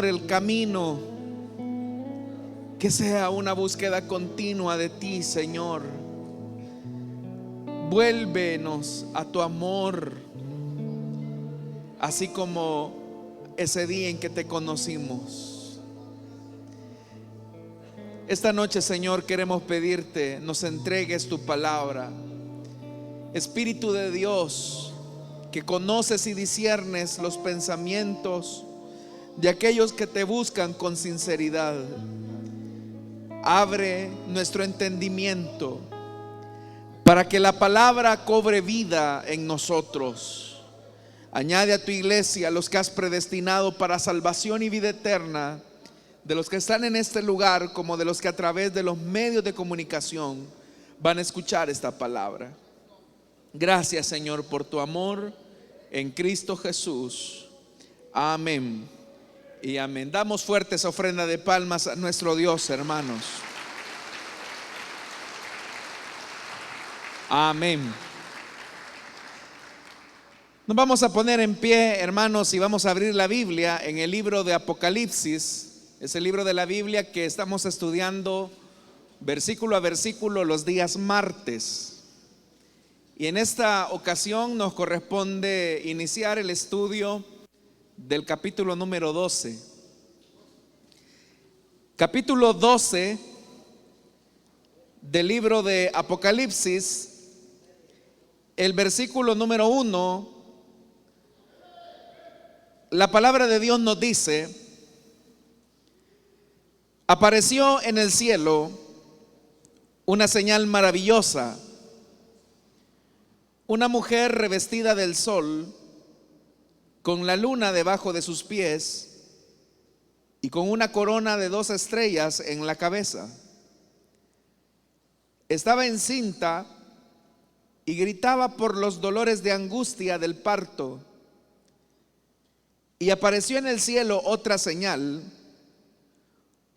el camino, que sea una búsqueda continua de ti, Señor. Vuélvenos a tu amor, así como ese día en que te conocimos. Esta noche, Señor, queremos pedirte, nos entregues tu palabra. Espíritu de Dios, que conoces y disciernes los pensamientos de aquellos que te buscan con sinceridad, abre nuestro entendimiento para que la palabra cobre vida en nosotros. Añade a tu iglesia a los que has predestinado para salvación y vida eterna, de los que están en este lugar como de los que a través de los medios de comunicación van a escuchar esta palabra. Gracias, Señor, por tu amor en Cristo Jesús. Amén y amén. Damos fuertes ofrenda de palmas a nuestro Dios, hermanos. Amén. Nos vamos a poner en pie, hermanos, y vamos a abrir la Biblia en el libro de Apocalipsis. Es el libro de la Biblia que estamos estudiando versículo a versículo los días martes. Y en esta ocasión nos corresponde iniciar el estudio del capítulo número 12. Capítulo 12 del libro de Apocalipsis, el versículo número 1, la palabra de Dios nos dice: apareció en el cielo una señal maravillosa, una mujer revestida del sol, con la luna debajo de sus pies y con una corona de 2 estrellas en la cabeza. Estaba encinta y gritaba por los dolores de angustia del parto. Y apareció en el cielo otra señal: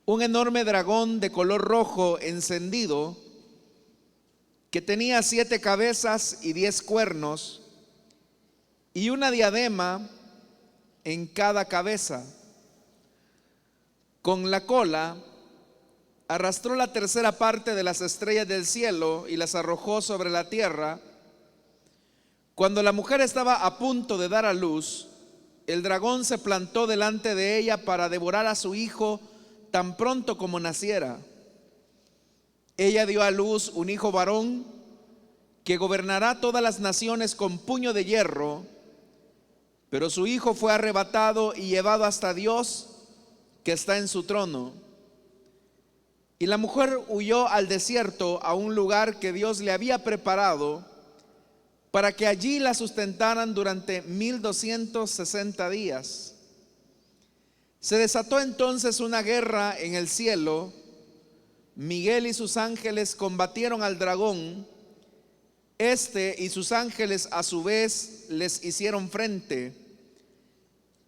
un enorme dragón de color rojo encendido, que tenía 7 cabezas y 10 cuernos, y una diadema en cada cabeza. Con la cola arrastró la tercera parte de las estrellas del cielo y las arrojó sobre la tierra. Cuando la mujer estaba a punto de dar a luz, el dragón se plantó delante de ella para devorar a su hijo tan pronto como naciera. Ella dio a luz un hijo varón que gobernará todas las naciones con puño de hierro. Pero su hijo fue arrebatado y llevado hasta Dios, que está en su trono. Y la mujer huyó al desierto, a un lugar que Dios le había preparado, para que allí la sustentaran durante 1260 días. Se desató entonces una guerra en el cielo. Miguel y sus ángeles combatieron al dragón. Este y sus ángeles a su vez les hicieron frente,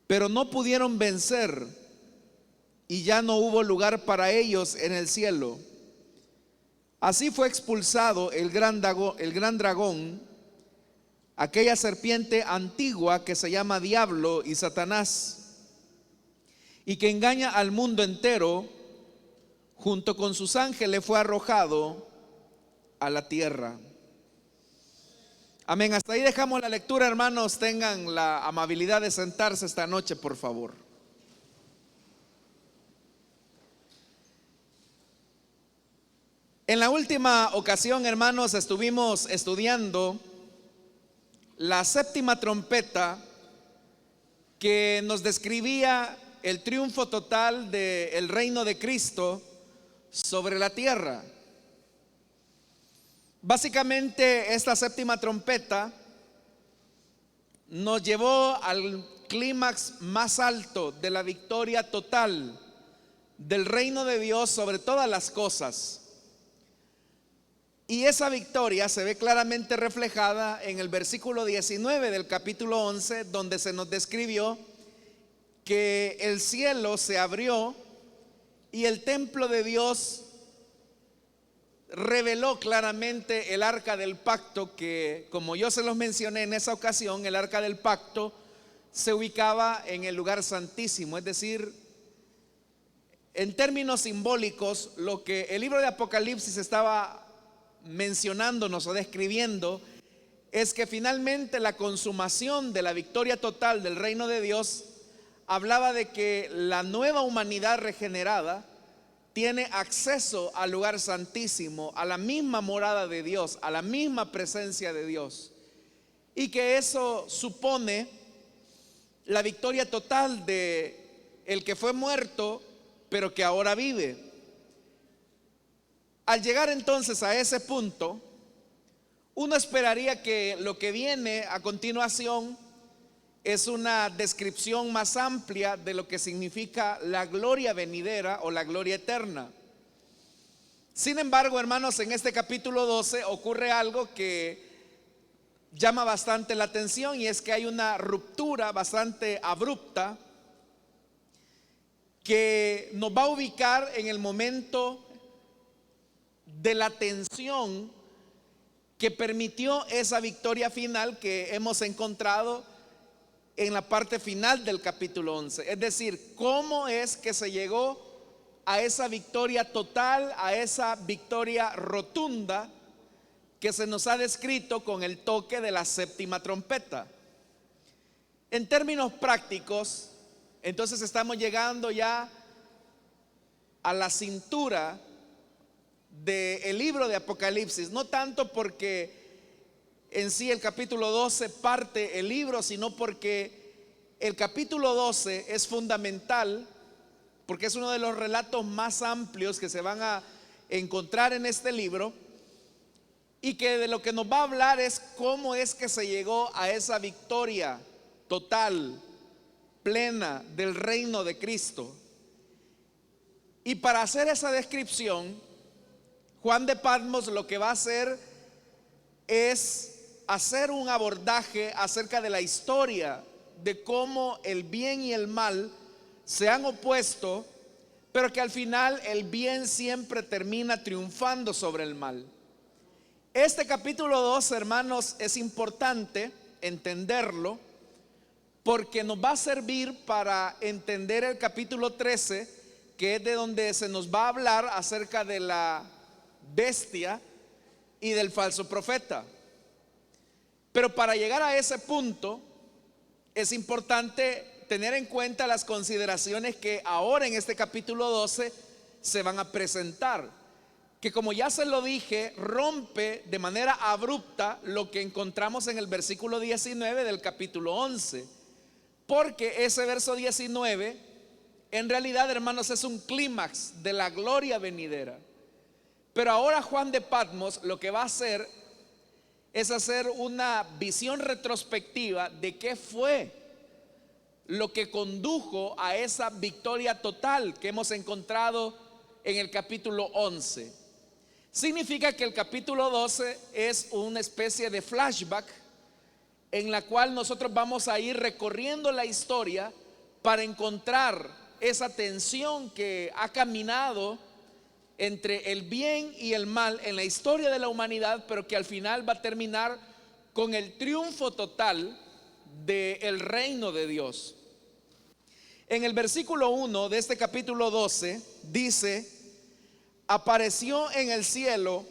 pero no pudieron vencer, y ya no hubo lugar para ellos en el cielo. Así fue expulsado el gran dragón, aquella serpiente antigua que se llama Diablo y Satanás, y que engaña al mundo entero. Junto con sus ángeles fue arrojado a la tierra. Amén. Hasta ahí dejamos la lectura, hermanos. Tengan la amabilidad de sentarse esta noche, por favor. En la última ocasión, hermanos, estuvimos estudiando la séptima trompeta, que nos describía el triunfo total del reino de Cristo sobre la tierra. Básicamente, esta séptima trompeta nos llevó al clímax más alto de la victoria total del reino de Dios sobre todas las cosas. Y esa victoria se ve claramente reflejada en el versículo 19 del capítulo 11, donde se nos describió que el cielo se abrió y el templo de Dios reveló claramente el arca del pacto, que, como yo se los mencioné en esa ocasión, el arca del pacto se ubicaba en el lugar santísimo, es decir, En términos simbólicos, lo que el libro de Apocalipsis estaba mencionándonos o describiendo es que finalmente la consumación de la victoria total del reino de Dios hablaba de que la nueva humanidad regenerada tiene acceso al lugar santísimo, a la misma morada de Dios, a la misma presencia de Dios, y que eso supone la victoria total de el que fue muerto pero que ahora vive. Al llegar entonces a ese punto, uno esperaría que lo que viene a continuación es una descripción más amplia de lo que significa la gloria venidera o la gloria eterna. Sin embargo, hermanos, en este capítulo 12 ocurre algo que llama bastante la atención, y es que hay una ruptura bastante abrupta que nos va a ubicar en el momento de la tensión que permitió esa victoria final que hemos encontrado en la parte final del capítulo 11. Es decir, cómo es que se llegó a esa victoria total, a esa victoria rotunda que se nos ha descrito con el toque de la séptima trompeta. En términos prácticos, entonces estamos llegando ya a la cintura del libro de Apocalipsis, no tanto porque en sí el capítulo 12 parte el libro, sino porque el capítulo 12 es fundamental, porque es uno de los relatos más amplios que se van a encontrar en este libro, y que de lo que nos va a hablar es cómo es que se llegó a esa victoria total, plena del reino de Cristo. Y para hacer esa descripción, Juan de Patmos lo que va a hacer es hacer un abordaje acerca de la historia de cómo el bien y el mal se han opuesto, pero que al final el bien siempre termina triunfando sobre el mal. Este capítulo 2, hermanos, es importante entenderlo porque nos va a servir para entender el capítulo 13, que es de donde se nos va a hablar acerca de la bestia y del falso profeta. Pero para llegar a ese punto es importante tener en cuenta las consideraciones que ahora en este capítulo 12 se van a presentar, que como ya se lo dije, rompe de manera abrupta lo que encontramos en el versículo 19 del capítulo 11, porque ese verso 19 en realidad, hermanos, es un clímax de la gloria venidera. Pero ahora Juan de Patmos lo que va a hacer es hacer una visión retrospectiva de qué fue lo que condujo a esa victoria total que hemos encontrado en el capítulo 11. Significa que el capítulo 12 es una especie de flashback en la cual nosotros vamos a ir recorriendo la historia para encontrar esa tensión que ha caminado entre el bien y el mal en la historia de la humanidad, pero que al final va a terminar con el triunfo total del reino de Dios. En el versículo 1 de este capítulo 12 dice: apareció en el cielo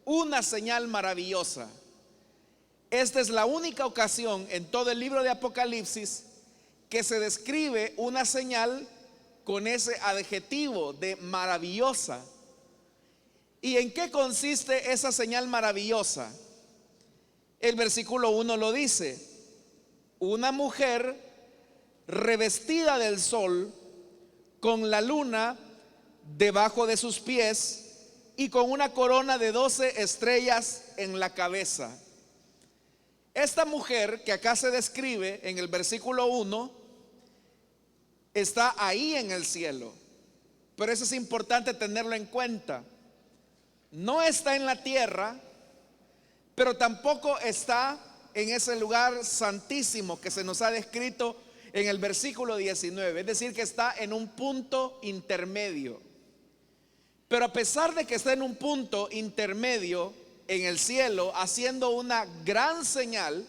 una señal maravillosa. Esta es la única ocasión en todo el libro de Apocalipsis que se describe una señal con ese adjetivo de maravillosa. ¿Y en qué consiste esa señal maravillosa? El versículo 1 lo dice: una mujer revestida del sol, con la luna debajo de sus pies y con una corona de 12 estrellas en la cabeza. Esta mujer que acá se describe en el versículo 1 está ahí en el cielo, pero eso es importante tenerlo en cuenta. No está en la tierra, pero tampoco está en ese lugar santísimo que se nos ha descrito en el versículo 19, es decir, que está en un punto intermedio. Pero a pesar de que está en un punto intermedio en el cielo, haciendo una gran señal,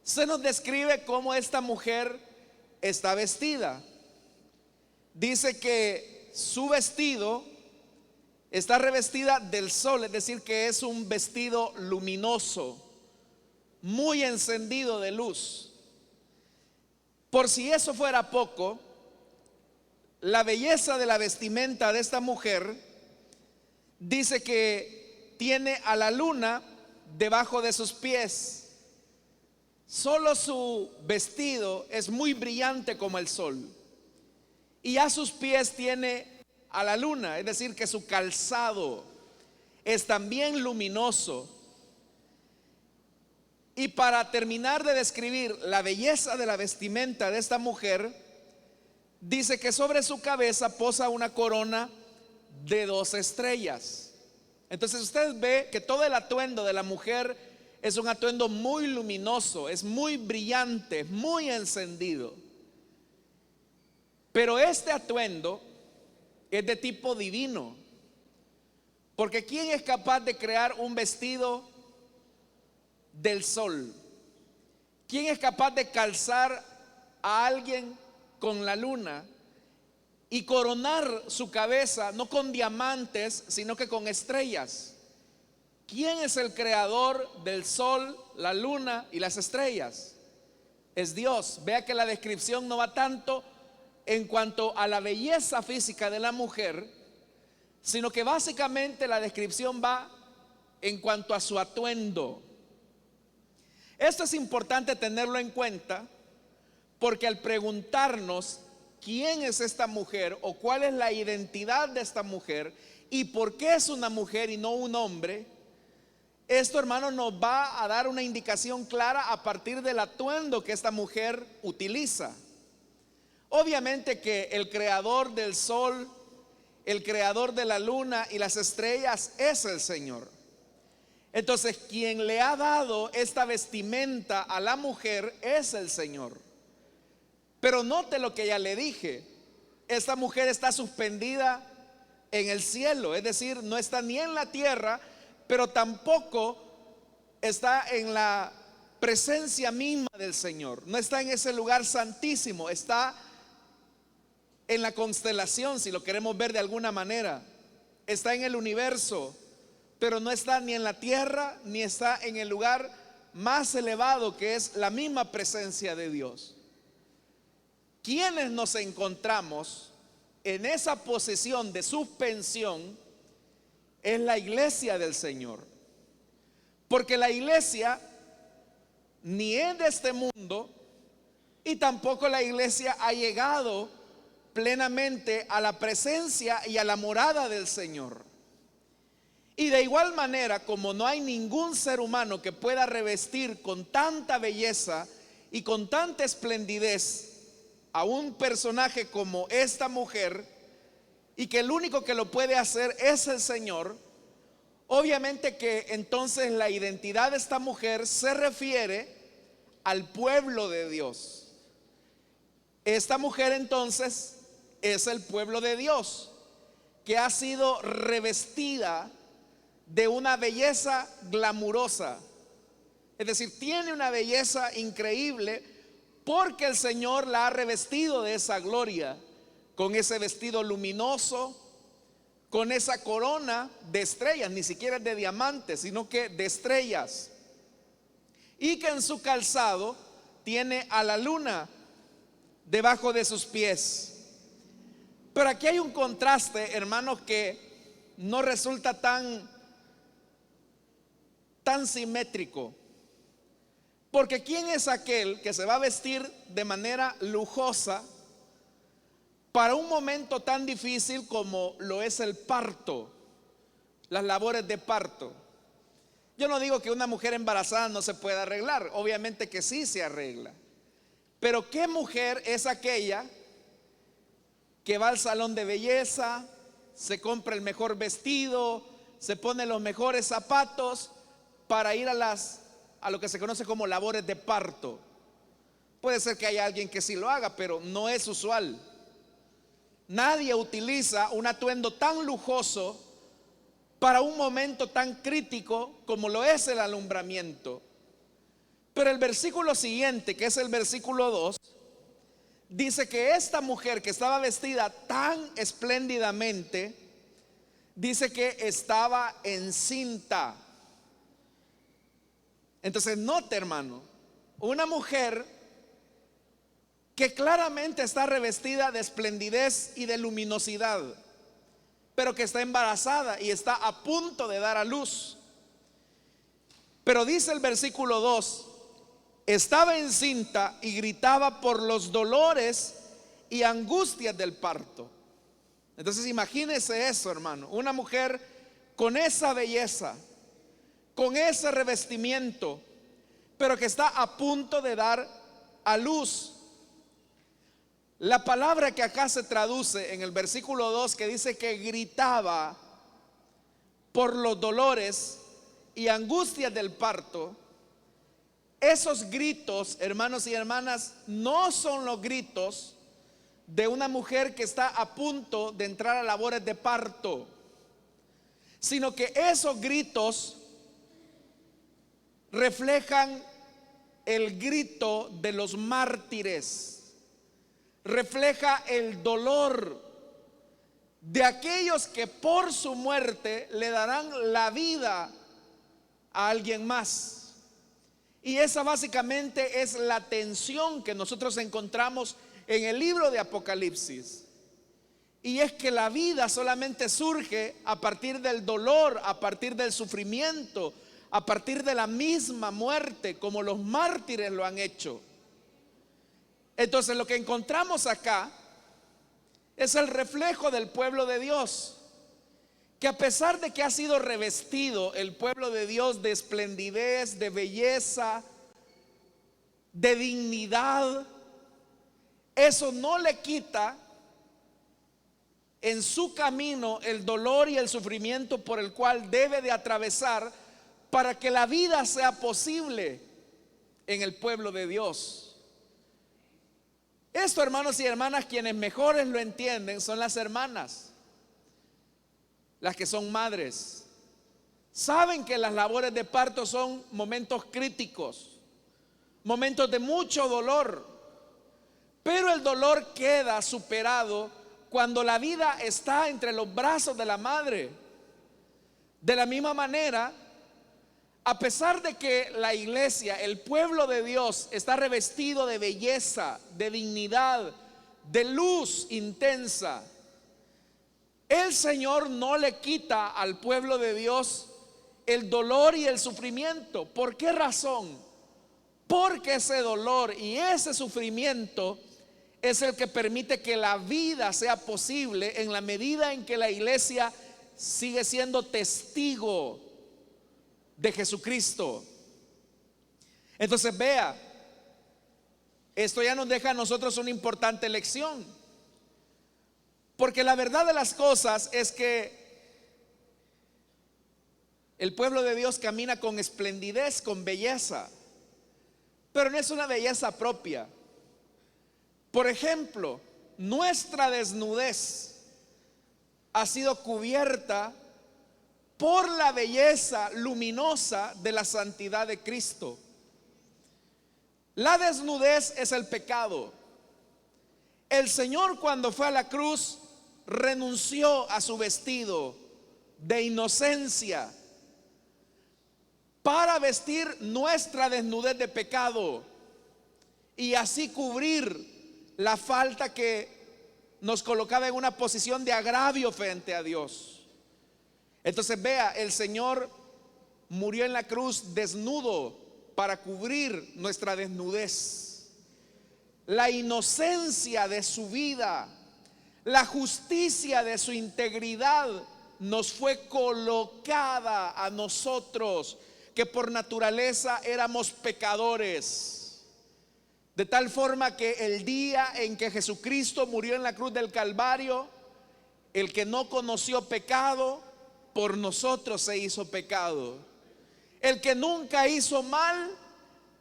se nos describe cómo esta mujer está vestida. Dice que su vestido está revestida del sol, es decir, que es un vestido luminoso, muy encendido de luz. Por si eso fuera poco, la belleza de la vestimenta de esta mujer dice que tiene a la luna debajo de sus pies. Solo su vestido es muy brillante como el sol, y a sus pies tiene a la luna, es decir, que su calzado es también luminoso. Y para terminar de describir la belleza de la vestimenta de esta mujer, dice que sobre su cabeza posa una corona de 2 estrellas. Entonces usted ve que todo el atuendo de la mujer es un atuendo muy luminoso, es muy brillante, muy encendido. Pero este atuendo es de tipo divino, porque ¿quién es capaz de crear un vestido del sol? ¿Quién es capaz de calzar a alguien con la luna y coronar su cabeza no con diamantes, sino que con estrellas? ¿Quién es el creador del sol, la luna y las estrellas? Es Dios. Vea que la descripción no va tanto en cuanto a la belleza física de la mujer, sino que básicamente la descripción va en cuanto a su atuendo. Esto es importante tenerlo en cuenta, porque al preguntarnos quién es esta mujer o cuál es la identidad de esta mujer y por qué es una mujer y no un hombre, esto, hermano, nos va a dar una indicación clara a partir del atuendo que esta mujer utiliza. Obviamente que el creador del sol, el creador de la luna y las estrellas es el Señor. Entonces, quien le ha dado esta vestimenta a la mujer es el Señor. Pero note lo que ya le dije: esta mujer está suspendida en el cielo, es decir, no está ni en la tierra, pero tampoco está en la presencia misma del Señor. No está en ese lugar santísimo, está en la constelación, si lo queremos ver de alguna manera. Está en el universo, pero no está ni en la tierra, ni está en el lugar más elevado, que es la misma presencia de Dios. Quienes nos encontramos en esa posición de suspensión es la iglesia del Señor, porque la iglesia ni es de este mundo, y tampoco la iglesia ha llegado plenamente a la presencia y a la morada del Señor. Y de igual manera, como no hay ningún ser humano que pueda revestir con tanta belleza y con tanta esplendidez a un personaje como esta mujer, y que el único que lo puede hacer es el Señor, obviamente que entonces la identidad de esta mujer se refiere al pueblo de Dios. Esta mujer entonces es el pueblo de Dios, que ha sido revestida de una belleza glamurosa. Es decir, tiene una belleza increíble, porque el Señor la ha revestido de esa gloria, con ese vestido luminoso, con esa corona de estrellas, ni siquiera de diamantes, sino que de estrellas, y que en su calzado tiene a la luna debajo de sus pies. Pero aquí hay un contraste, hermanos, que no resulta tan simétrico. Porque ¿quién es aquel que se va a vestir de manera lujosa para un momento tan difícil como lo es el parto, las labores de parto? Yo no digo que una mujer embarazada no se pueda arreglar, obviamente que sí se arregla. Pero ¿qué mujer es aquella que va al salón de belleza, se compra el mejor vestido, se pone los mejores zapatos para ir a lo que se conoce como labores de parto? Puede ser que haya alguien que sí lo haga, pero no es usual. Nadie utiliza un atuendo tan lujoso para un momento tan crítico como lo es el alumbramiento. Pero el versículo siguiente, que es el versículo 2, dice que esta mujer que estaba vestida tan espléndidamente, dice que estaba encinta. Entonces note, hermano, una mujer que claramente está revestida de esplendidez y de luminosidad, pero que está embarazada y está a punto de dar a luz. Pero dice el versículo 2, estaba encinta y gritaba por los dolores y angustias del parto. Entonces imagínese eso, hermano, una mujer con esa belleza, con ese revestimiento, pero que está a punto de dar a luz. La palabra que acá se traduce en el versículo 2, que dice que gritaba por los dolores y angustias del parto, esos gritos, hermanos y hermanas, no son los gritos de una mujer que está a punto de entrar a labores de parto, sino que esos gritos reflejan el grito de los mártires, refleja el dolor de aquellos que por su muerte le darán la vida a alguien más. Y esa básicamente es la tensión que nosotros encontramos en el libro de Apocalipsis. Y es que la vida solamente surge a partir del dolor, a partir del sufrimiento, a partir de la misma muerte, como los mártires lo han hecho. Entonces lo que encontramos acá es el reflejo del pueblo de Dios, que a pesar de que ha sido revestido el pueblo de Dios de esplendidez, de belleza, de dignidad, eso no le quita en su camino el dolor y el sufrimiento por el cual debe de atravesar para que la vida sea posible en el pueblo de Dios. Esto, hermanos y hermanas, quienes mejores lo entienden son las hermanas, las que son madres. Saben que las labores de parto son momentos críticos, momentos de mucho dolor, pero el dolor queda superado cuando la vida está entre los brazos de la madre. De la misma manera, a pesar de que la iglesia, el pueblo de Dios, está revestido de belleza, de dignidad, de luz intensa, el Señor no le quita al pueblo de Dios el dolor y el sufrimiento. ¿Por qué razón? Porque ese dolor y ese sufrimiento es el que permite que la vida sea posible en la medida en que la iglesia sigue siendo testigo de Jesucristo. Entonces vea, esto ya nos deja a nosotros una importante lección, porque la verdad de las cosas es que el pueblo de Dios camina con esplendidez, con belleza, pero no es una belleza propia. Por ejemplo, nuestra desnudez ha sido cubierta por la belleza luminosa de la santidad de Cristo. La desnudez es el pecado. El Señor, cuando fue a la cruz, renunció a su vestido de inocencia para vestir nuestra desnudez de pecado y así cubrir la falta que nos colocaba en una posición de agravio frente a Dios. Entonces vea, el Señor murió en la cruz desnudo para cubrir nuestra desnudez. La inocencia de su vida, la justicia de su integridad nos fue colocada a nosotros, que por naturaleza éramos pecadores. De tal forma que el día en que Jesucristo murió en la cruz del Calvario, el que no conoció pecado, por nosotros se hizo pecado. El que nunca hizo mal,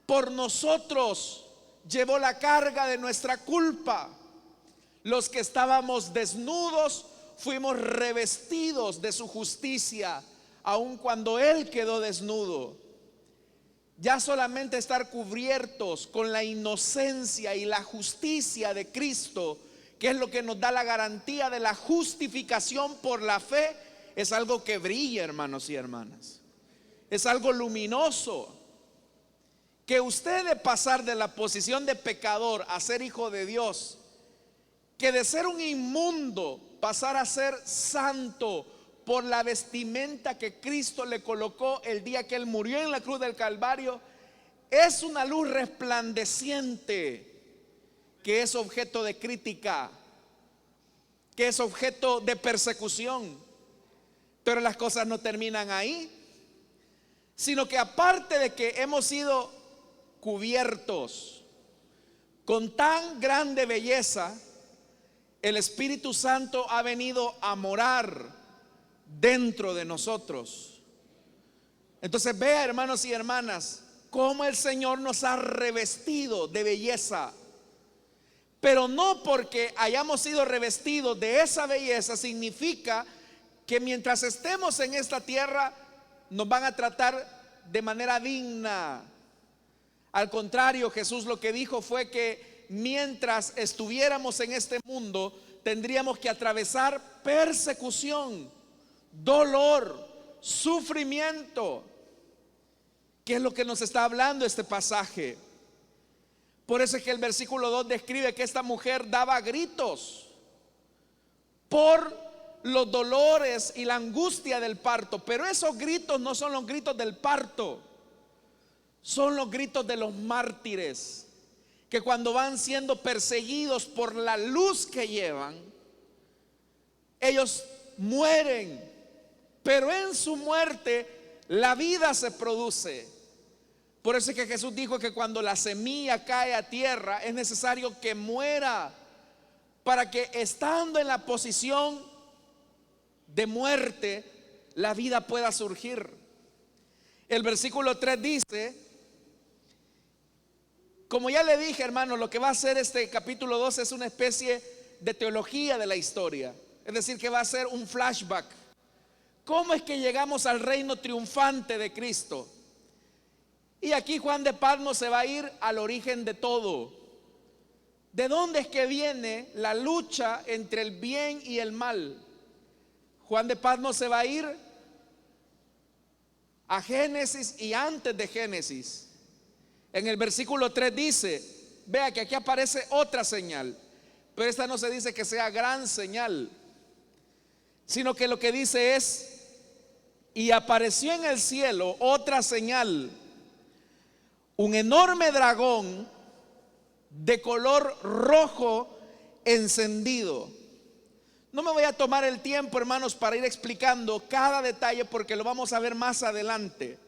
por nosotros llevó la carga de nuestra culpa. Los que estábamos desnudos fuimos revestidos de su justicia, aun cuando Él quedó desnudo. Ya solamente estar cubiertos con la inocencia y la justicia de Cristo, que es lo que nos da la garantía de la justificación por la fe, es algo que brilla, hermanos y hermanas. Es algo luminoso. Que usted, de pasar de la posición de pecador a ser hijo de Dios, que de ser un inmundo pasar a ser santo por la vestimenta que Cristo le colocó el día que Él murió en la cruz del Calvario, es una luz resplandeciente que es objeto de crítica, que es objeto de persecución. Pero las cosas no terminan ahí, sino que aparte de que hemos sido cubiertos con tan grande belleza, el Espíritu Santo ha venido a morar dentro de nosotros. Entonces vea, hermanos y hermanas, cómo el Señor nos ha revestido de belleza. Pero no porque hayamos sido revestidos de esa belleza significa que mientras estemos en esta tierra nos van a tratar de manera digna. Al contrario, Jesús lo que dijo fue que mientras estuviéramos en este mundo tendríamos que atravesar persecución, dolor, sufrimiento. ¿Qué es lo que nos está hablando este pasaje? Por eso es que el versículo 2 describe que esta mujer daba gritos por los dolores y la angustia del parto. Pero esos gritos no son los gritos del parto, son los gritos de los mártires, que cuando van siendo perseguidos por la luz que llevan, ellos mueren, pero en su muerte la vida se produce. Por eso es que Jesús dijo que cuando la semilla cae a tierra es necesario que muera, para que estando en la posición de muerte la vida pueda surgir. El versículo 3 dice, como ya le dije, hermano, lo que va a hacer este capítulo 2 es una especie de teología de la historia. Es decir, que va a ser un flashback. ¿Cómo es que llegamos al reino triunfante de Cristo? Y aquí Juan de Patmos se va a ir al origen de todo. ¿De dónde es que viene la lucha entre el bien y el mal? Juan de Patmos se va a ir a Génesis y antes de Génesis. En el versículo 3 dice, vea que aquí aparece otra señal, pero esta no se dice que sea gran señal, sino que lo que dice es, y apareció en el cielo otra señal, un enorme dragón de color rojo encendido. No me voy a tomar el tiempo, hermanos, para ir explicando cada detalle, porque lo vamos a ver más adelante.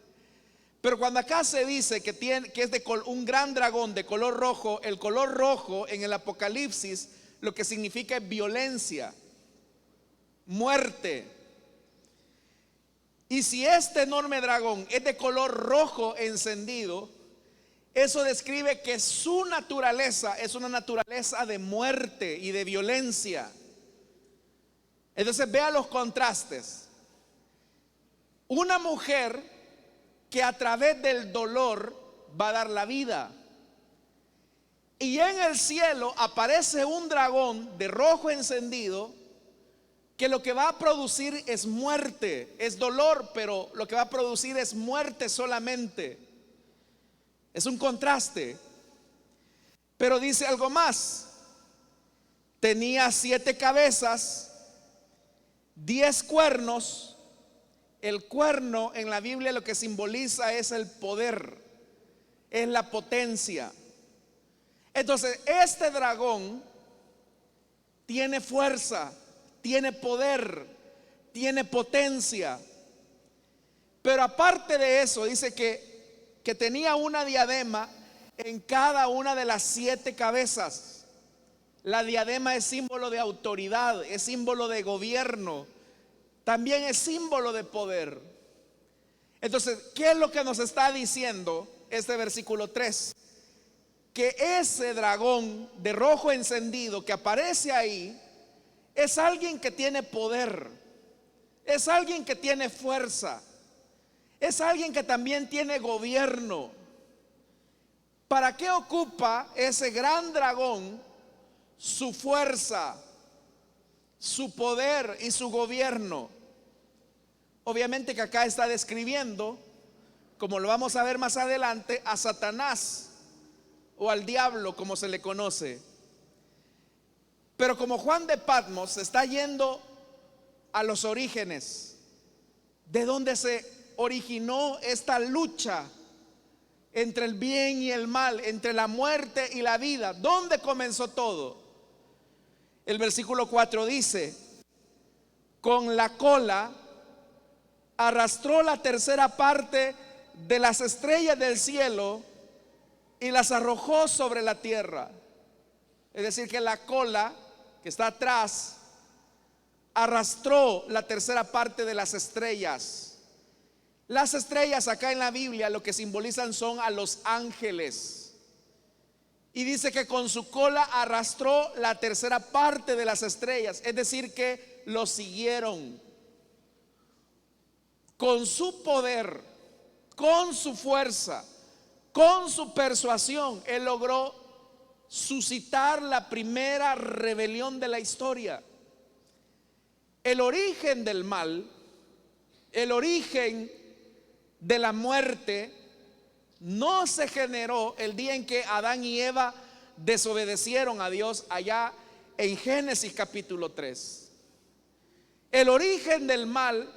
Pero cuando acá se dice que es un gran dragón de color rojo, el color rojo en el Apocalipsis lo que significa es violencia, muerte. Y si este enorme dragón es de color rojo encendido, eso describe que su naturaleza es una naturaleza de muerte y de violencia. Entonces vea los contrastes. Una mujer que a través del dolor va a dar la vida. Y en el cielo aparece un dragón de rojo encendido, que lo que va a producir es muerte, es dolor, pero lo que va a producir es muerte solamente. Es un contraste. Pero dice algo más. Tenía 7 cabezas, 10 cuernos. El cuerno en la Biblia lo que simboliza es el poder, es la potencia. Entonces este dragón tiene fuerza, tiene poder, tiene potencia. Pero aparte de eso dice que tenía una diadema en cada una de las 7 cabezas. La diadema es símbolo de autoridad, es símbolo de gobierno, también es símbolo de poder. Entonces, ¿qué es lo que nos está diciendo este versículo 3? Que ese dragón de rojo encendido que aparece ahí es alguien que tiene poder, es alguien que tiene fuerza, Es alguien que también tiene gobierno. ¿Para qué ocupa ese gran dragón su fuerza, su poder y su gobierno? Obviamente que acá está describiendo, como lo vamos a ver más adelante, a Satanás o al diablo, como se le conoce. Pero como Juan de Patmos está yendo a los orígenes, de donde se originó esta lucha entre el bien y el mal, entre la muerte y la vida, ¿dónde comenzó todo? El versículo 4 dice: con la cola arrastró la tercera parte de las estrellas del cielo y las arrojó sobre la tierra. Es decir, que la cola que está atrás arrastró la tercera parte de las estrellas. Las estrellas acá en la Biblia lo que simbolizan son a los ángeles. Y dice que con su cola arrastró la tercera parte de las estrellas. Es decir, que lo siguieron. Con su poder, con su fuerza, con su persuasión, él logró suscitar la primera rebelión de la historia. El origen del mal, el origen de la muerte, no se generó el día en que Adán y Eva desobedecieron a Dios allá en Génesis capítulo 3. El origen del mal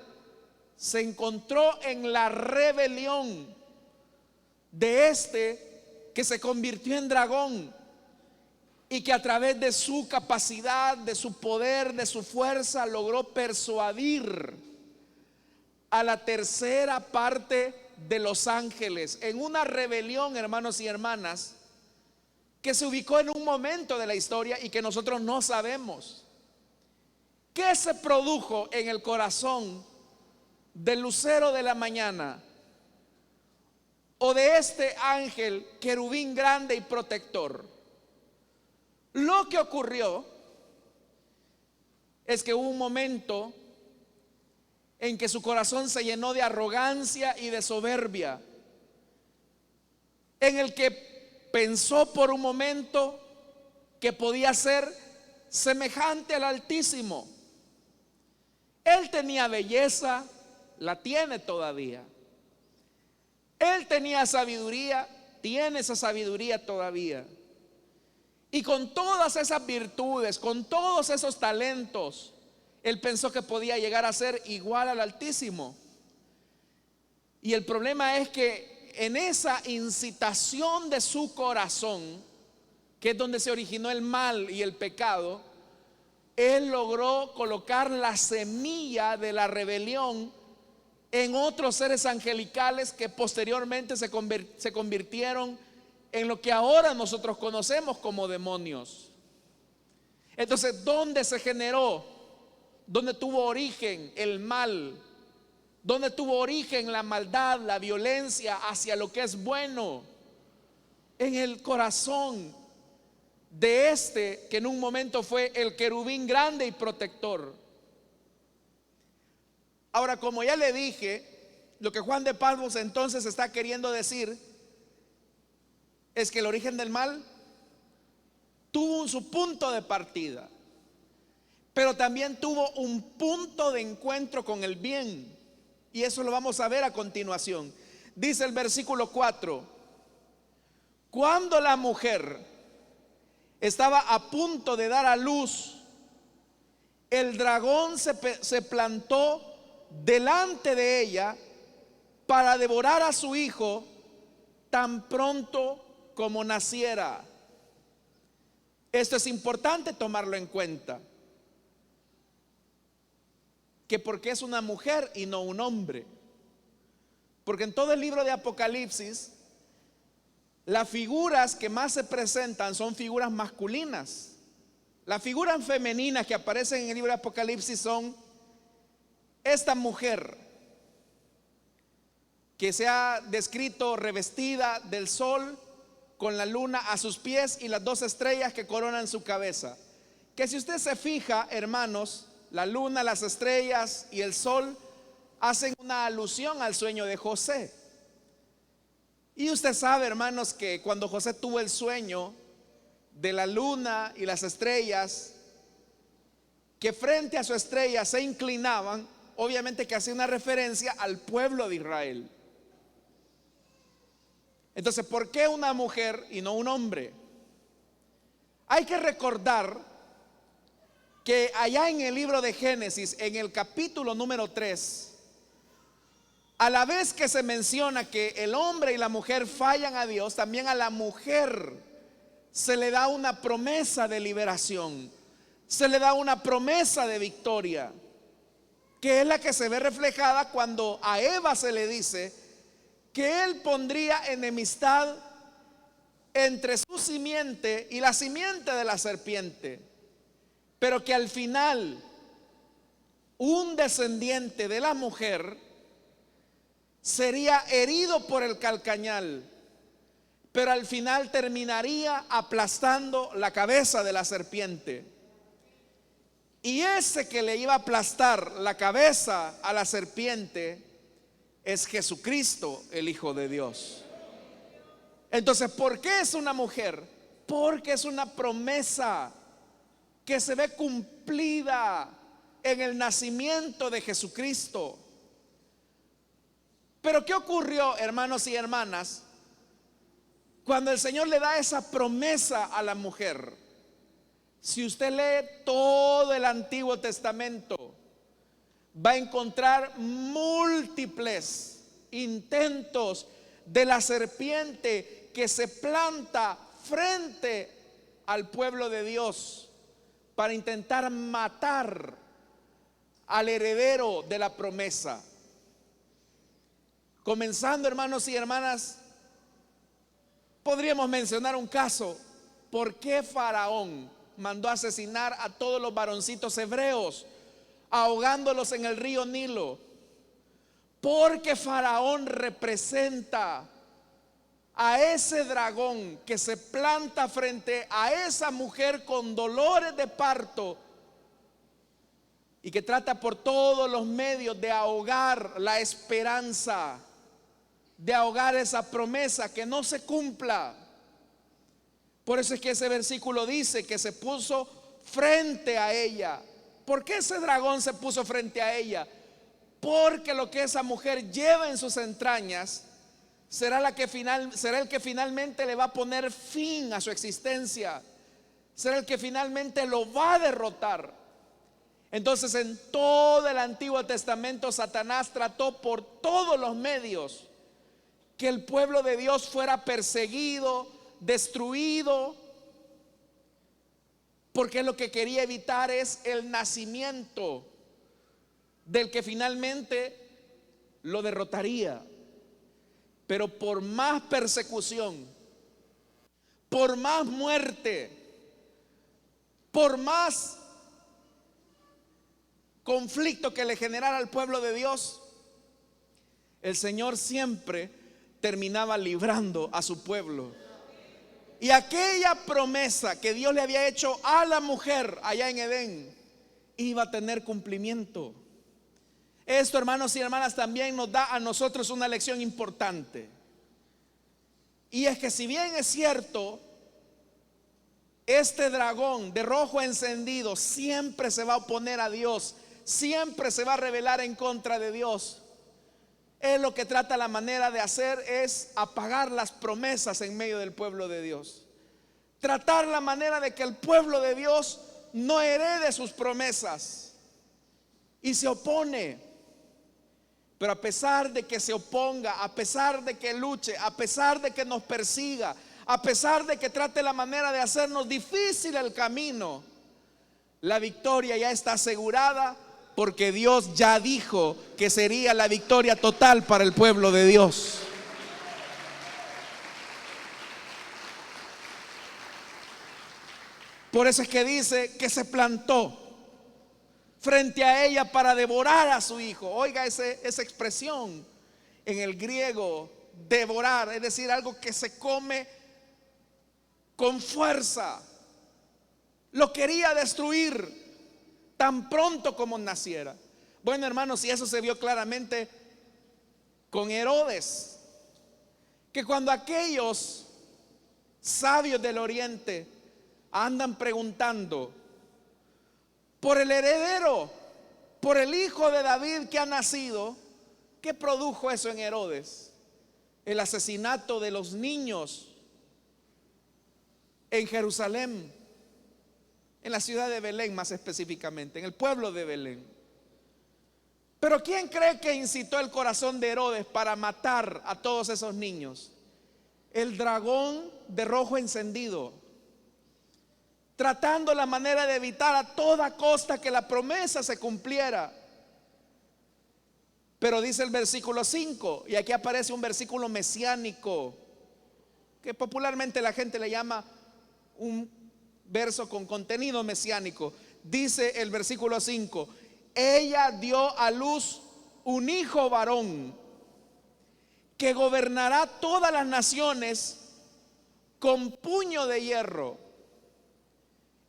se encontró en la rebelión de este que se convirtió en dragón y que a través de su capacidad, de su poder, de su fuerza, logró persuadir a la tercera parte de los ángeles en una rebelión, hermanos y hermanas, que se ubicó en un momento de la historia y que nosotros no sabemos. ¿Qué se produjo en el corazón del lucero de la mañana o de este ángel querubín grande y protector? Lo que ocurrió es que hubo un momento en que su corazón se llenó de arrogancia y de soberbia, en el que pensó por un momento que podía ser semejante al Altísimo. Él tenía belleza, la tiene todavía. Él tenía sabiduría, tiene esa sabiduría todavía. Y con todas esas virtudes, con todos esos talentos, él pensó que podía llegar a ser igual al Altísimo. Y el problema es que en esa incitación de su corazón, que es donde se originó el mal y el pecado, él logró colocar la semilla de la rebelión en otros seres angelicales que posteriormente se convirtieron en lo que ahora nosotros conocemos como demonios. Entonces, ¿dónde se generó? ¿Dónde tuvo origen el mal? ¿Dónde tuvo origen la maldad, la violencia hacia lo que es bueno? En el corazón de este que en un momento fue el querubín grande y protector. Ahora, como ya le dije, lo que Juan de Patmos entonces está queriendo decir es que el origen del mal tuvo su punto de partida, pero también tuvo un punto de encuentro con el bien. Y eso lo vamos a ver a continuación. Dice el versículo 4: cuando la mujer estaba a punto de dar a luz, el dragón se plantó delante de ella para devorar a su hijo tan pronto como naciera. Esto es importante tomarlo en cuenta, que porque es una mujer y no un hombre. Porque en todo el libro de Apocalipsis, las figuras que más se presentan son figuras masculinas. Las figuras femeninas que aparecen en el libro de Apocalipsis son esta mujer que se ha descrito revestida del sol, con la luna a sus pies y las dos estrellas que coronan su cabeza. Que si usted se fija, hermanos, la luna, las estrellas y el sol hacen una alusión al sueño de José. Y usted sabe, hermanos, que cuando José tuvo el sueño de la luna y las estrellas, que frente a su estrella se inclinaban, obviamente que hacía una referencia al pueblo de Israel. Entonces, ¿por qué una mujer y no un hombre? Hay que recordar que allá en el libro de Génesis, en el capítulo número 3, a la vez que se menciona que el hombre y la mujer fallan a Dios, también a la mujer se le da una promesa de liberación, se le da una promesa de victoria, que es la que se ve reflejada cuando a Eva se le dice que él pondría enemistad entre su simiente y la simiente de la serpiente, pero que al final un descendiente de la mujer sería herido por el calcañal, pero al final terminaría aplastando la cabeza de la serpiente. Y ese que le iba a aplastar la cabeza a la serpiente es Jesucristo, el Hijo de Dios. Entonces, ¿por qué es una mujer? Porque es una promesa que se ve cumplida en el nacimiento de Jesucristo. Pero ¿qué ocurrió, hermanos y hermanas, cuando el Señor le da esa promesa a la mujer? Si usted lee todo el Antiguo Testamento, va a encontrar múltiples intentos de la serpiente que se planta frente al pueblo de Dios para intentar matar al heredero de la promesa. Comenzando, hermanos y hermanas, podríamos mencionar un caso. ¿Por qué Faraón mandó asesinar a todos los varoncitos hebreos, ahogándolos en el río Nilo? Porque Faraón representa a ese dragón que se planta frente a esa mujer con dolores de parto y que trata por todos los medios de ahogar la esperanza, de ahogar esa promesa que no se cumpla. Por eso es que ese versículo dice que se puso frente a ella. ¿Por qué ese dragón se puso frente a ella? Porque lo que esa mujer lleva en sus entrañas será el que finalmente le va a poner fin a su existencia. Será el que finalmente lo va a derrotar. Entonces, en todo el Antiguo Testamento, Satanás trató por todos los medios que el pueblo de Dios fuera perseguido, destruido, porque lo que quería evitar es el nacimiento del que finalmente lo derrotaría. Pero por más persecución, por más muerte, por más conflicto que le generara al pueblo de Dios, el Señor siempre terminaba librando a su pueblo. Y aquella promesa que Dios le había hecho a la mujer allá en Edén iba a tener cumplimiento. Esto, hermanos y hermanas, también nos da a nosotros una lección importante. Y es que si bien es cierto, este dragón de rojo encendido siempre se va a oponer a Dios, siempre se va a rebelar en contra de Dios. Él lo que trata la manera de hacer es apagar las promesas en medio del pueblo de Dios. Tratar la manera de que el pueblo de Dios no herede sus promesas. Y se opone. Pero a pesar de que se oponga, a pesar de que luche, a pesar de que nos persiga, a pesar de que trate la manera de hacernos difícil el camino, la victoria ya está asegurada, porque Dios ya dijo que sería la victoria total para el pueblo de Dios. Por eso es que dice que se plantó frente a ella para devorar a su hijo. Oiga esa expresión en el griego, devorar, es decir, algo que se come con fuerza. Lo quería destruir tan pronto como naciera. Bueno, hermanos, y eso se vio claramente con Herodes, que cuando aquellos sabios del oriente andan preguntando por el heredero, por el hijo de David que ha nacido, ¿qué produjo eso en Herodes? El asesinato de los niños en Jerusalén, en la ciudad de Belén más específicamente, en el pueblo de Belén. Pero ¿quién cree que incitó el corazón de Herodes para matar a todos esos niños? El dragón de rojo encendido, tratando la manera de evitar a toda costa que la promesa se cumpliera. Pero dice el versículo 5, y aquí aparece un versículo mesiánico, que popularmente la gente le llama un verso con contenido mesiánico. Dice el versículo 5: ella dio a luz un hijo varón que gobernará todas las naciones con puño de hierro.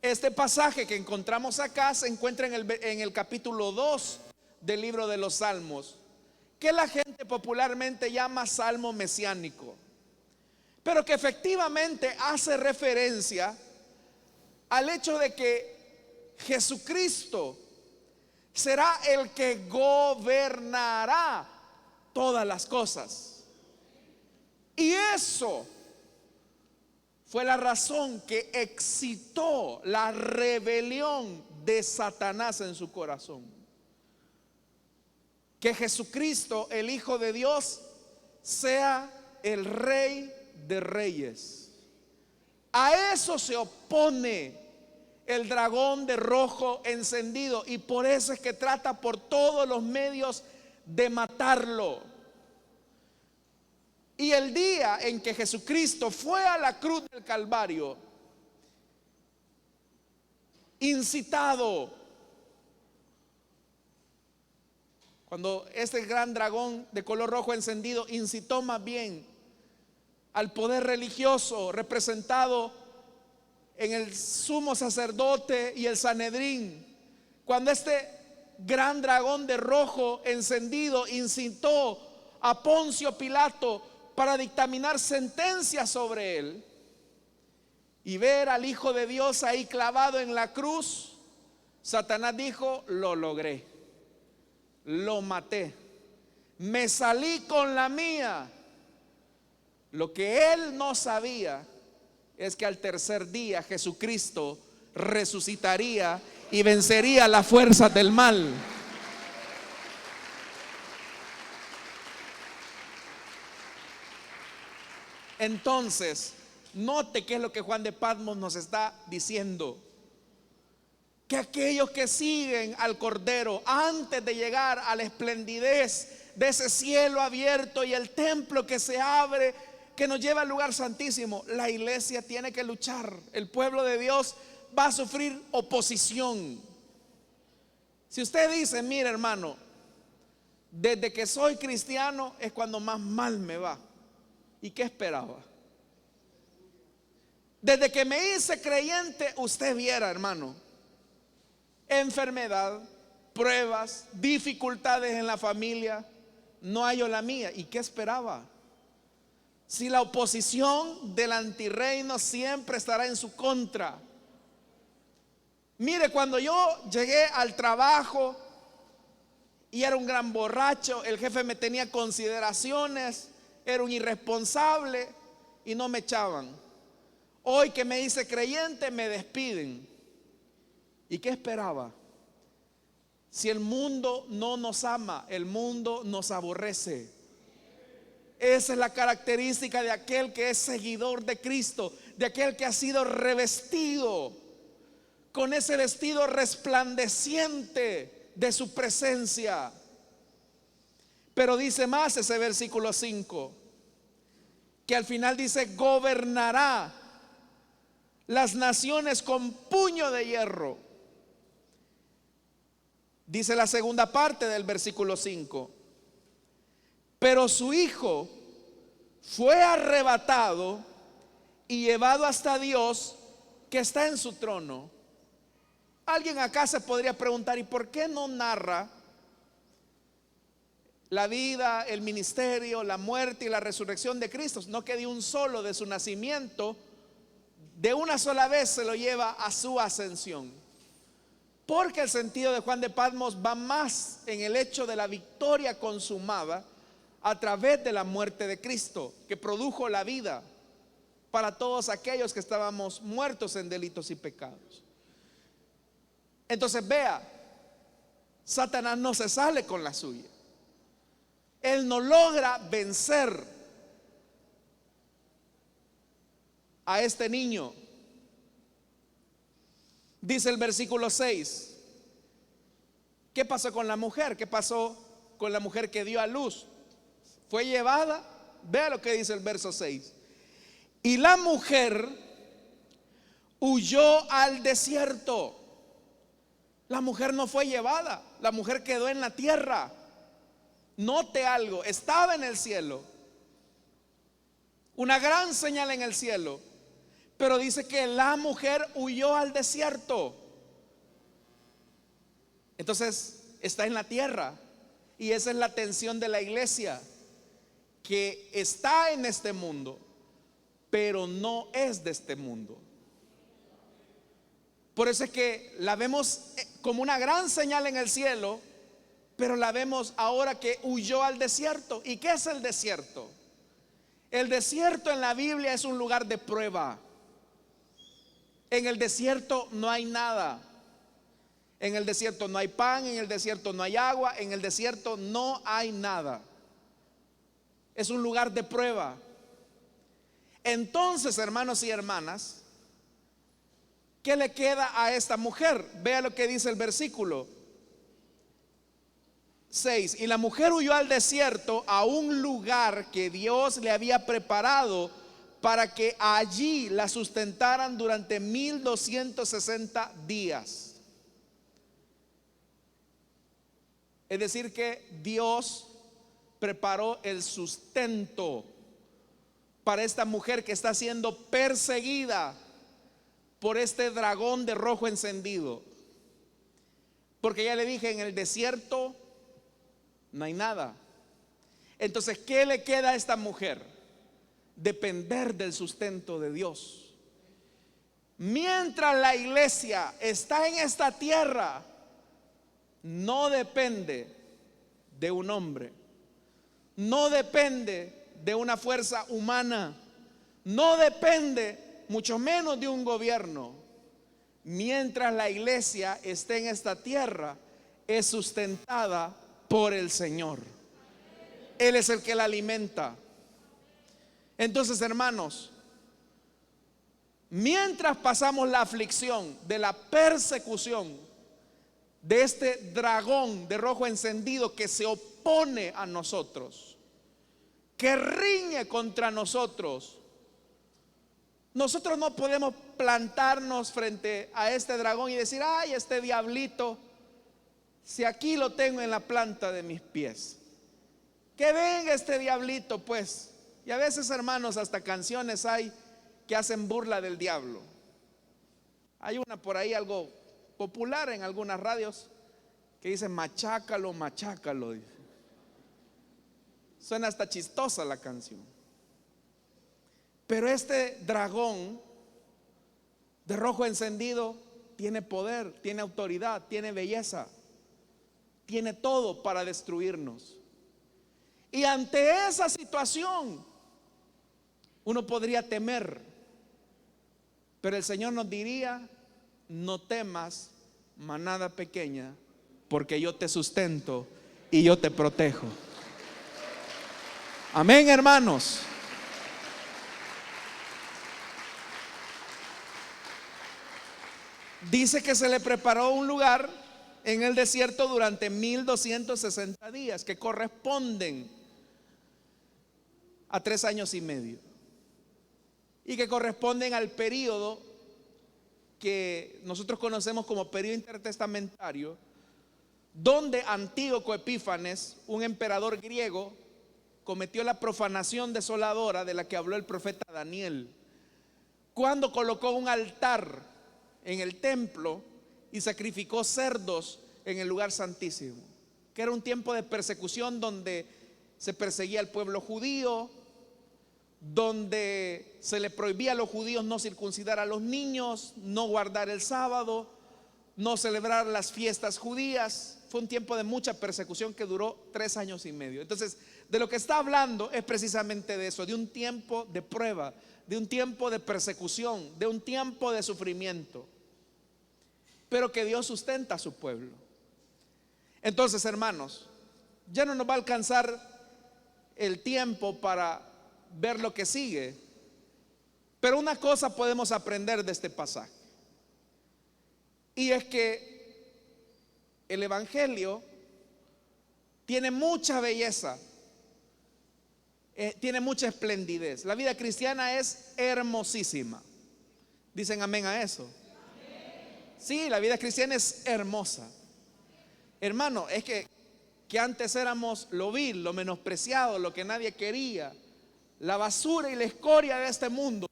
Este pasaje que encontramos acá se encuentra en el capítulo 2 del libro de los Salmos, que la gente popularmente llama Salmo mesiánico, pero que efectivamente hace referencia al hecho de que Jesucristo será el que gobernará todas las cosas. Y eso fue la razón que excitó la rebelión de Satanás en su corazón. Que Jesucristo, el Hijo de Dios, sea el Rey de Reyes. A eso se opone el dragón de rojo encendido, y por eso es que trata por todos los medios de matarlo. Y el día en que Jesucristo fue a la cruz del Calvario, incitado, cuando este gran dragón de color rojo encendido incitó más bien al poder religioso representado en el sumo sacerdote y el Sanedrín, cuando este gran dragón de rojo encendido incitó a Poncio Pilato para dictaminar sentencia sobre él y ver al Hijo de Dios ahí clavado en la cruz, Satanás dijo: lo logré, lo maté, me salí con la mía. Lo que él no sabía es que al tercer día Jesucristo resucitaría y vencería las fuerzas del mal. Entonces, note qué es lo que Juan de Patmos nos está diciendo: que aquellos que siguen al Cordero antes de llegar a la esplendidez de ese cielo abierto y el templo que se abre, que nos lleva al lugar santísimo, la iglesia tiene que luchar. El pueblo de Dios va a sufrir oposición. Si usted dice: mire, hermano, desde que soy cristiano es cuando más mal me va, ¿y qué esperaba? Desde que me hice creyente, usted viera, hermano, enfermedad, pruebas, dificultades en la familia, no hallo la mía. ¿Y qué esperaba? Si la oposición del antirreino siempre estará en su contra. Mire, cuando yo llegué al trabajo y era un gran borracho, el jefe me tenía consideraciones, era un irresponsable y no me echaban. Hoy que me hice creyente, me despiden. ¿Y qué esperaba? Si el mundo no nos ama, el mundo nos aborrece. Esa es la característica de aquel que es seguidor de Cristo, de aquel que ha sido revestido con ese vestido resplandeciente de su presencia. Pero dice más ese versículo 5, que al final dice: gobernará las naciones con puño de hierro. Dice la segunda parte del versículo 5: pero su hijo fue arrebatado y llevado hasta Dios, que está en su trono. Alguien acá se podría preguntar: ¿y por qué no narra la vida, el ministerio, la muerte y la resurrección de Cristo, sino que de un solo, de su nacimiento, de una sola vez se lo lleva a su ascensión. Porque el sentido de Juan de Patmos va más en el hecho de la victoria consumada a través de la muerte de Cristo, que produjo la vida para todos aquellos que estábamos muertos en delitos y pecados. Entonces vea, Satanás no se sale con la suya. Él no logra vencer a este niño. Dice el versículo 6. ¿Qué pasó con la mujer? ¿Qué pasó con la mujer que dio a luz? Fue llevada. Vea lo que dice el verso 6. Y la mujer huyó al desierto. La mujer no fue llevada, la mujer quedó en la tierra. Note algo, estaba en el cielo, una gran señal en el cielo, pero dice que la mujer huyó al desierto. Entonces está en la tierra, y esa es la tensión de la iglesia, que está en este mundo, pero no es de este mundo. Por eso es que la vemos como una gran señal en el cielo, pero la vemos ahora que huyó al desierto. ¿Y qué es el desierto? El desierto en la Biblia es un lugar de prueba. En el desierto no hay nada. En el desierto no hay pan, en el desierto no hay agua, en el desierto no hay nada. Es un lugar de prueba. Entonces, hermanos y hermanas, ¿qué le queda a esta mujer? Vea lo que dice el versículo 6. Y la mujer huyó al desierto, a un lugar que Dios le había preparado para que allí la sustentaran durante 1260 días. Es decir, que Dios preparó el sustento para esta mujer que está siendo perseguida por este dragón de rojo encendido. Porque ya le dije, en el desierto no hay nada. Entonces, ¿qué le queda a esta mujer? Depender del sustento de Dios. Mientras la iglesia está en esta tierra, no depende de un hombre, no depende de una fuerza humana, no depende mucho menos de un gobierno. Mientras la iglesia esté en esta tierra, es sustentada por el Señor. Él es el que la alimenta. Entonces, hermanos, mientras pasamos la aflicción de la persecución de este dragón de rojo encendido que se opone a nosotros, que riñe contra nosotros, nosotros no podemos plantarnos frente a este dragón y decir: ay, este diablito, si aquí lo tengo en la planta de mis pies, que venga este diablito pues. Y a veces, hermanos, hasta canciones hay que hacen burla del diablo. Hay una por ahí algo popular en algunas radios que dice: machácalo, machácalo. Suena hasta chistosa la canción. Pero este dragón de rojo encendido tiene poder, tiene autoridad, tiene belleza, tiene todo para destruirnos. Y ante esa situación uno podría temer, pero el Señor nos diría: no temas, manada pequeña, porque yo te sustento y yo te protejo. Amén, hermanos. Dice que se le preparó un lugar en el desierto durante 1260 días, que corresponden a 3 años y medio, y que corresponden al periodo que nosotros conocemos como periodo intertestamentario, donde Antíoco Epífanes, un emperador griego, cometió la profanación desoladora de la que habló el profeta Daniel, cuando colocó un altar en el templo y sacrificó cerdos en el lugar santísimo. que era un tiempo de persecución donde se perseguía al pueblo judío, donde se le prohibía a los judíos no circuncidar a los niños, no guardar el sábado, no celebrar las fiestas judías. Fue un tiempo de mucha persecución que duró 3 años y medio. Entonces, de lo que está hablando es precisamente de eso, de un tiempo de prueba, de un tiempo de persecución, de un tiempo de sufrimiento, pero que Dios sustenta a su pueblo. Entonces, hermanos, ya no nos va a alcanzar el tiempo para ver lo que sigue, pero una cosa podemos aprender de este pasaje, y es que el evangelio tiene mucha belleza, tiene mucha esplendidez. La vida cristiana es hermosísima. ¿Dicen amén a eso? Sí, la vida cristiana es hermosa. Hermano, es que antes éramos lo vil, lo menospreciado, lo que nadie quería, la basura y la escoria de este mundo.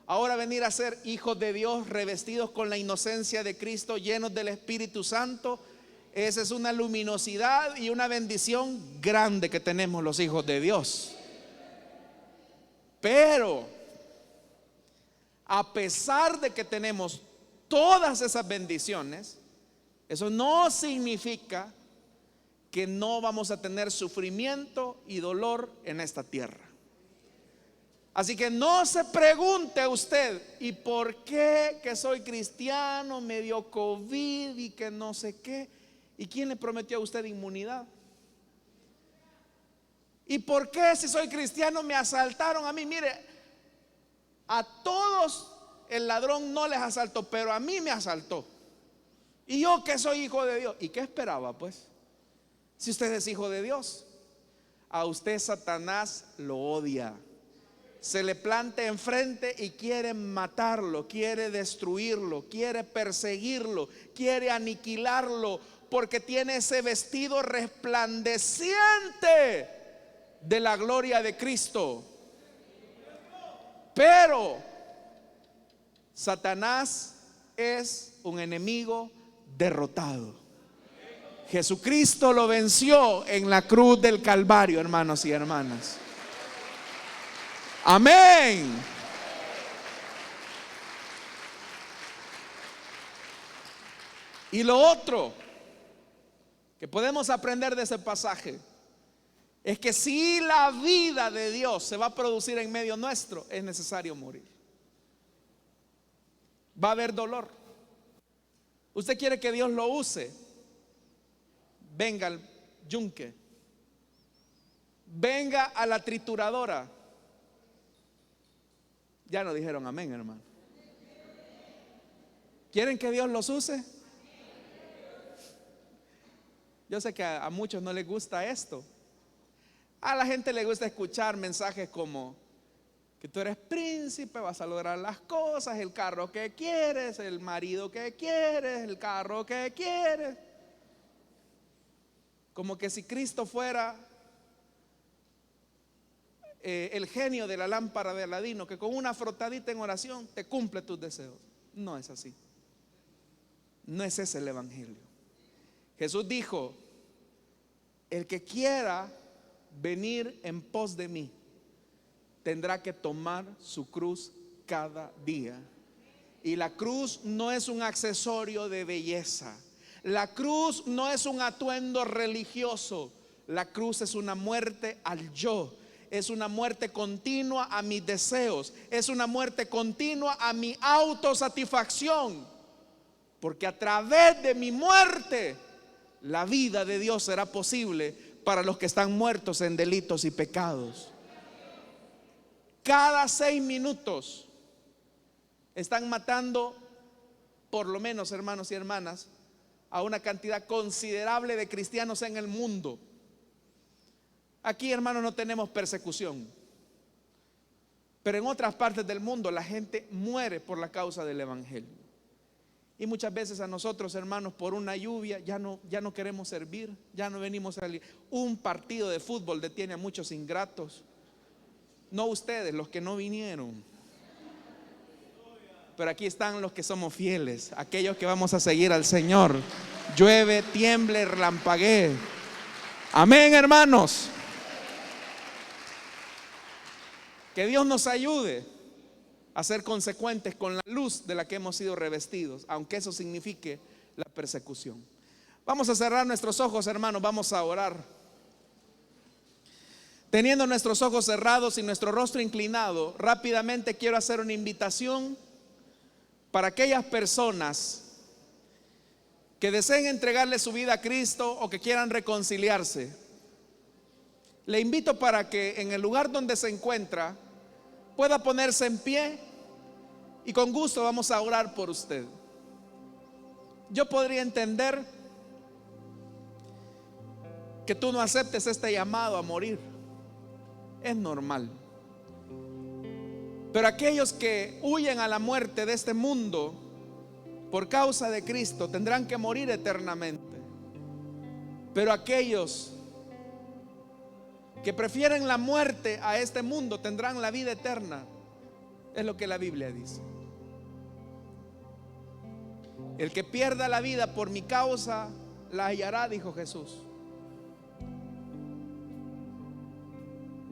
Ahora venir a ser hijos de Dios, revestidos con la inocencia de Cristo, llenos del Espíritu Santo, esa es una luminosidad y una bendición grande que tenemos los hijos de Dios. Pero a pesar de que tenemos todas esas bendiciones, eso no significa que no vamos a tener sufrimiento y dolor en esta tierra. Así que no se pregunte usted, ¿y por qué que soy cristiano me dio COVID y que no sé qué? ¿Y quién le prometió a usted inmunidad? ¿Y por qué si soy cristiano me asaltaron a mí? Mire, a todos el ladrón no les asaltó, pero a mí me asaltó. Y yo que soy hijo de Dios. ¿Y qué esperaba pues? Si usted es hijo de Dios, a usted Satanás lo odia. Se le planta enfrente y quiere matarlo, quiere destruirlo, quiere perseguirlo, quiere aniquilarlo, porque tiene ese vestido resplandeciente de la gloria de Cristo. Pero Satanás es un enemigo derrotado. Jesucristo lo venció en la cruz del Calvario, hermanos y hermanas. Amén. Y lo otro que podemos aprender de ese pasaje es que si la vida de Dios se va a producir en medio nuestro, es necesario morir. Va a haber dolor. Usted quiere que Dios lo use, venga al yunque, venga a la trituradora. Ya no dijeron amén, hermano. ¿Quieren que Dios los use? Yo sé que a muchos no les gusta esto. A la gente le gusta escuchar mensajes como que tú eres príncipe, vas a lograr las cosas, el carro que quieres, el marido que quieres, el carro que quieres. Como que si Cristo fuera el genio de la lámpara de Aladino, que con una frotadita en oración te cumple tus deseos. No es así. No es ese el evangelio. Jesús dijo: el que quiera venir en pos de mí tendrá que tomar su cruz cada día. Y la cruz no es un accesorio de belleza. La cruz no es un atuendo religioso. La cruz es una muerte al yo. Es una muerte continua a mis deseos. Es una muerte continua a mi autosatisfacción. Porque a través de mi muerte, la vida de Dios será posible para los que están muertos en delitos y pecados. Cada 6 minutos están matando, por lo menos, hermanos y hermanas, a una cantidad considerable de cristianos en el mundo. Aquí, hermanos, no tenemos persecución, pero en otras partes del mundo la gente muere por la causa del evangelio. Y muchas veces a nosotros, hermanos, por una lluvia ya no queremos servir, ya no venimos a salir. Un partido de fútbol detiene a muchos ingratos. No ustedes, los que no vinieron, pero aquí están los que somos fieles, aquellos que vamos a seguir al Señor. Llueve, tiemble, relampaguee, Amén, hermanos. Que Dios nos ayude a ser consecuentes con la luz de la que hemos sido revestidos, aunque eso signifique la persecución. Vamos a cerrar nuestros ojos, hermanos, vamos a orar. Teniendo nuestros ojos cerrados y nuestro rostro inclinado, rápidamente quiero hacer una invitación para aquellas personas que deseen entregarle su vida a Cristo o que quieran reconciliarse. Le invito para que en el lugar donde se encuentra pueda ponerse en pie y con gusto vamos a orar por usted. Yo podría entender que tú no aceptes este llamado a morir, es normal. Pero aquellos que huyen a la muerte de este mundo por causa de Cristo tendrán que morir eternamente. Pero aquellos que prefieren la muerte a este mundo tendrán la vida eterna. Es lo que la Biblia dice. El que pierda la vida por mi causa la hallará, dijo Jesús.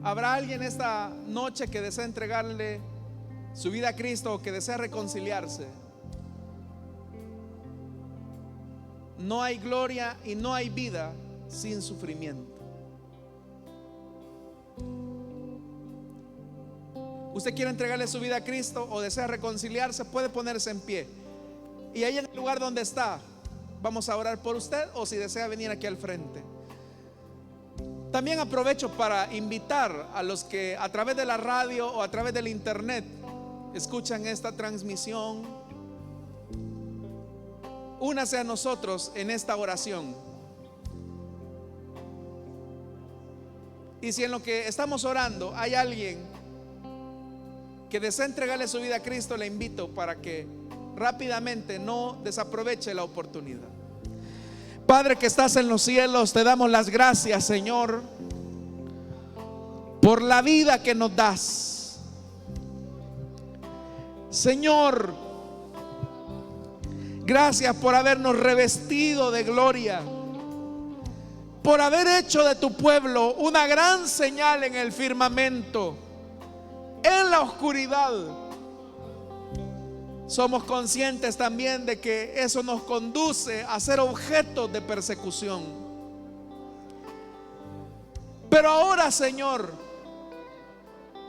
¿Habrá alguien esta noche que desea entregarle su vida a Cristo o que desea reconciliarse? No hay gloria y no hay vida sin sufrimiento. ¿Usted quiere entregarle su vida a Cristo o desea reconciliarse? Puede ponerse en pie. Y ahí en el lugar donde está, vamos a orar por usted, o si desea venir aquí al frente. También aprovecho para invitar a los que a través de la radio o a través del internet escuchan esta transmisión, únase a nosotros en esta oración. Y si en lo que estamos orando hay alguien que desea entregarle su vida a Cristo, le invito para que rápidamente no desaproveche la oportunidad. Padre que estás en los cielos, te damos las gracias, Señor, por la vida que nos das. Señor, gracias por habernos revestido de gloria, por haber hecho de tu pueblo una gran señal en el firmamento, en la oscuridad. Somos conscientes también de que eso nos conduce a ser objetos de persecución. Pero ahora, Señor,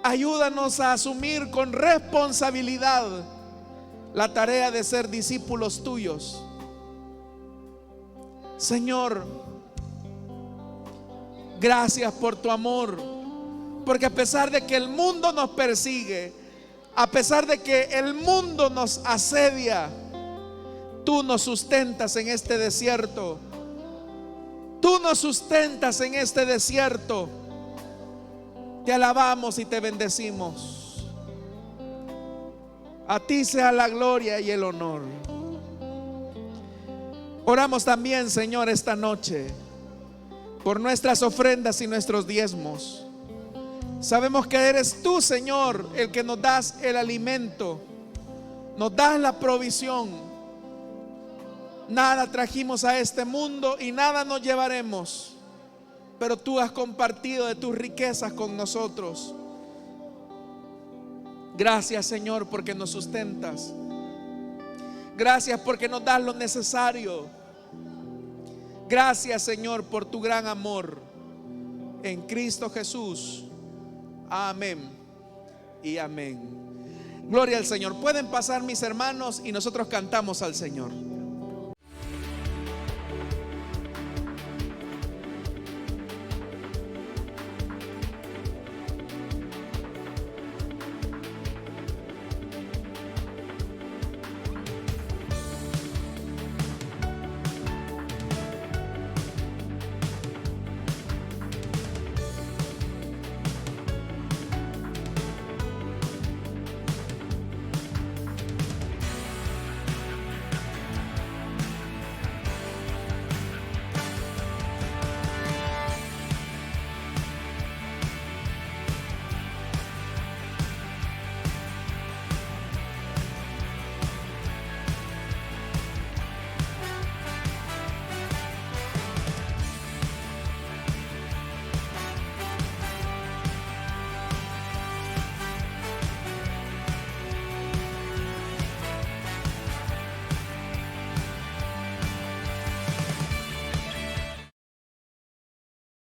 ayúdanos a asumir con responsabilidad la tarea de ser discípulos tuyos. Señor, gracias por tu amor, porque a pesar de que el mundo nos persigue, a pesar de que el mundo nos asedia, tú nos sustentas en este desierto. Tú nos sustentas en este desierto. Te alabamos y te bendecimos. A ti sea la gloria y el honor. Oramos también, Señor, esta noche por nuestras ofrendas y nuestros diezmos. Sabemos que eres tú, Señor, el que nos das el alimento, nos das la provisión. Nada trajimos a este mundo y nada nos llevaremos, pero tú has compartido de tus riquezas con nosotros. Gracias, Señor, porque nos sustentas. Gracias porque nos das lo necesario. Gracias, Señor, por tu gran amor en Cristo Jesús. Amén y amén. Gloria al Señor. Pueden pasar, mis hermanos, y nosotros cantamos al Señor.